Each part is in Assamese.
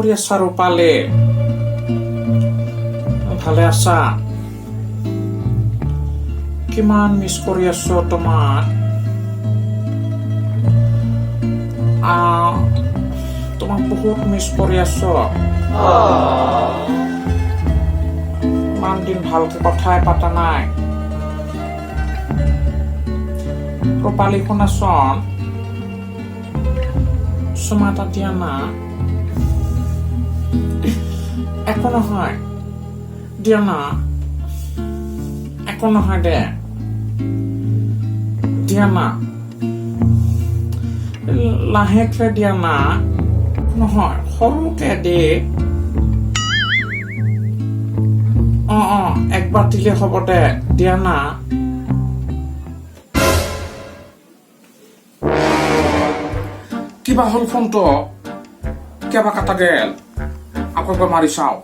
কৰি আছা ৰূপালী? ভালে আছা? কিমান মিছ কৰি আছো তোমাক। তোমাক বহুত মিছ কৰি আছো। ইমান দিন ভালকে কথাই পাতা নাই। ৰূপালী শুনাচোন, চুমা এটা দিয়া না। একো নহয়, দিয়া না। একো নহয় দে, দিয়া না। লাহেকে দিয়া না। নহয়, সৰুকে দে। একবাৰ দিলে হ'ব দে, দিয়া না। কিবা হ'ল ফোনটো? কিবা কাটা গেল? আকৌ এবাৰ মাৰি চাওঁ।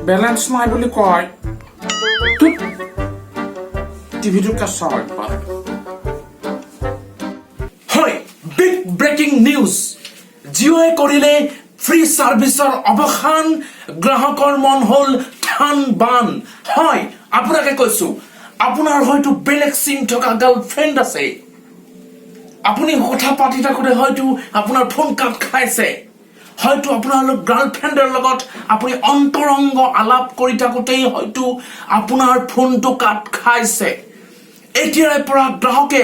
বেলেঞ্চ নাই বুলি কয়। টিভিটোকে চাওঁ একবাৰ। হয়, বিগ ব্ৰেকিং নিউজ। জিঅ'য়ে কৰিলে ফ্ৰী ছাৰ্ভিচৰ অৱসান, গ্ৰাহকৰ মন হ'ল ঠান বান। হয়, আপোনাকে কৈছো, আপোনাৰ হয়তো বেলেগ চিম থকা গাৰ্লফ্ৰেণ্ড আছে। আপুনি কথা পাতি থাকোতে হয়তো আপোনাৰ ফোন কাট খাইছে। হয়তো আপোনাৰ গাৰ্লফ্ৰেণ্ডৰ লগত আপুনি অন্তৰংগ আলাপ কৰি থাকোতেই হয়তো আপোনাৰ ফোনটো কাট খাইছে। এতিয়াৰে পৰা গ্ৰাহকে,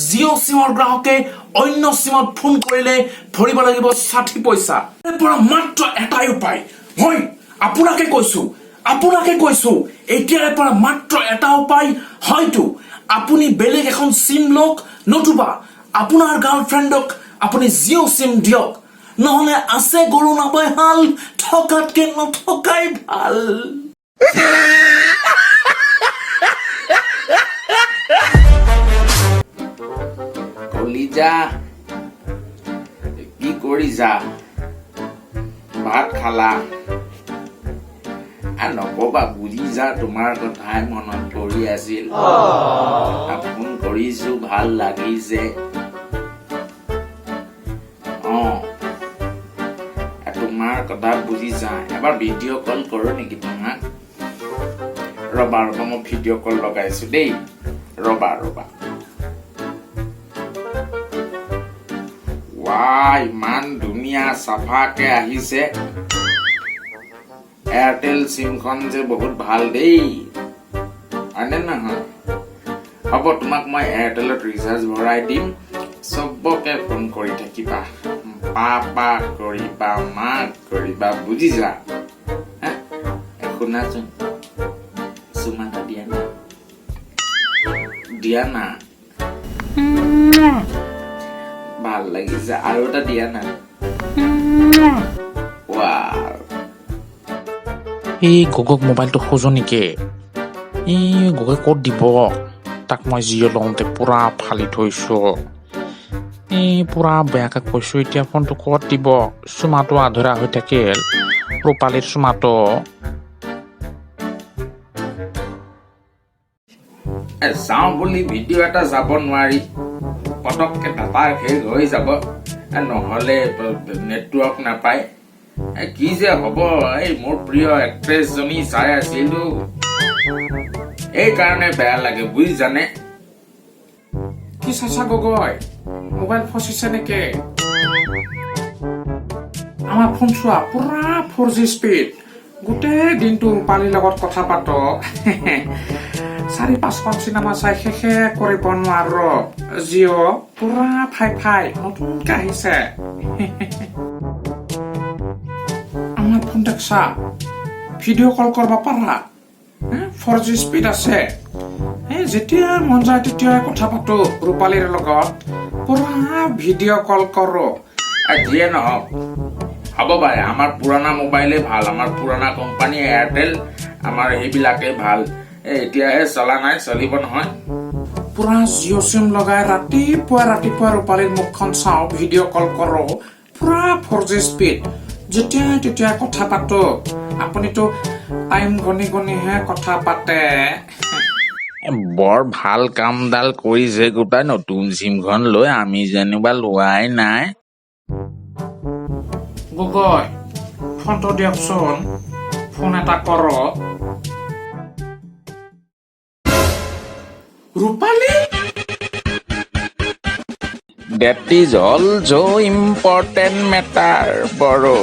জিঅ' চিমৰ গ্ৰাহকে অন্য চিমত ফোন কৰিলে ভৰিব লাগিব ৬০ পইচা। ইয়াৰ পৰা মাত্ৰ এটাই উপায়। হয়, আপোনাকে কৈছো, এতিয়াৰে পৰা মাত্ৰ এটা উপায়। হয়তো আপুনি বেলেগ এখন চিম লওক, নতুবা আপোনাৰ গাৰ্লফ্ৰেণ্ডক আপুনি জিঅ' চিম দিয়ক। নহলে আছে গৰু নাপায় হাল, থকাতকে নথকাই ভাল। কলিজা, কি কৰিছা? ভাত খালা? নকবা, বুজিছা, তোমাৰ কথাই মনত পৰি আছিল। ফোন কৰিছো, ভাল লাগিছে। তোমাৰ কথা বুজিছা। এবাৰ ভিডিঅ' কল কৰো নেকি তোমাক? ৰবা মই ভিডিঅ' কল লগাইছো দেই। ৰবা। ইমান ধুনীয়া চাফাকে আহিছে। এয়াৰটেল চিমখন যে বহুত ভাল দেই, হয়নে নহয়? হ'ব, তোমাক মই এয়াৰটেলত ৰিচাৰ্জ ভৰাই দিম। চবকে ফোন কৰি থাকিবা, পাপা কৰিবা, মাক কৰিবা, বুজিছা? শুনাচোন, চুমা এটা দিয়া না। ভাল লাগিছে, আৰু এটা দিয়া না। এই গগক মোবাইলটো খোজো নেকি? এই গগৈ ক'ত দিব? তাক মই জিঅ' লওঁতে পুৰা ফালি থৈছো। পুৰা বেয়াকে কৈছো, এতিয়া ফোনটো ক'ত দিব? চুমাটো আধৰুৱা হৈ থাকিল, ৰূপালীৰ চুমাটো। চাওঁ বুলি ভিডিঅ' এটা যাব নোৱাৰি, পটককে ডাটা শেষ হৈ যাব, নহলে নেটৱৰ্ক নাপায়। কি যে হব, এই মোৰ প্ৰিয় এক্ট্ৰেছ জনী চাই আছিলো, এই কাৰণে বেয়া লাগে, বুজিছানে? কি চাচা গগৈ, মোবাইল ফচিছে নেকি? আমাৰ ফোন চোৱা, পুৰা 4G স্পীড। গোটেই দিনটো ৰূপালীৰ লগত কথা পাতো। ৪-৫খন চিনেমা চাই শেষে কৰিব নোৱাৰো। জিঅ' পুৰা ফাই নতুনকে আহিছে। আমাৰ ফোন দেখছা, ভিডিঅ' কল কৰিব পাৰা, 4G স্পীড আছে। যেতিয়া মন যায় তেতিয়াই কথা পাতো ৰূপালীৰ লগত, পুৰা ভিডিঅ' কল কৰো। যিয়ে নহওক, হ'ব পাৰে আমাৰ পুৰণা মোবাইলে ভাল, আমাৰ পুৰণা কোম্পানী এয়াৰটেল, আমাৰ সেইবিলাকে ভাল। এতিয়াহে চলা নাই, চলিব নহয়। পুৰা জিঅ' চিম লগাই ৰাতিপুৱা ৰূপালীৰ মুখখন চাওঁ, ভিডিঅ' কল কৰো, পুৰা 4G স্পীড। যেতিয়াই তেতিয়াই কথা পাতো। আপুনিতো টাইম গণিহে কথা পাতে। বৰ ভাল কামডাল কৰিছে গোটাই, নতুন চিমখন লৈ আমি যেনিবা লোৱাই নাই। গগৈ ফোনটো দিয়কচোন ফোন এটা কৰক ৰূপালী That is also important matter, bro.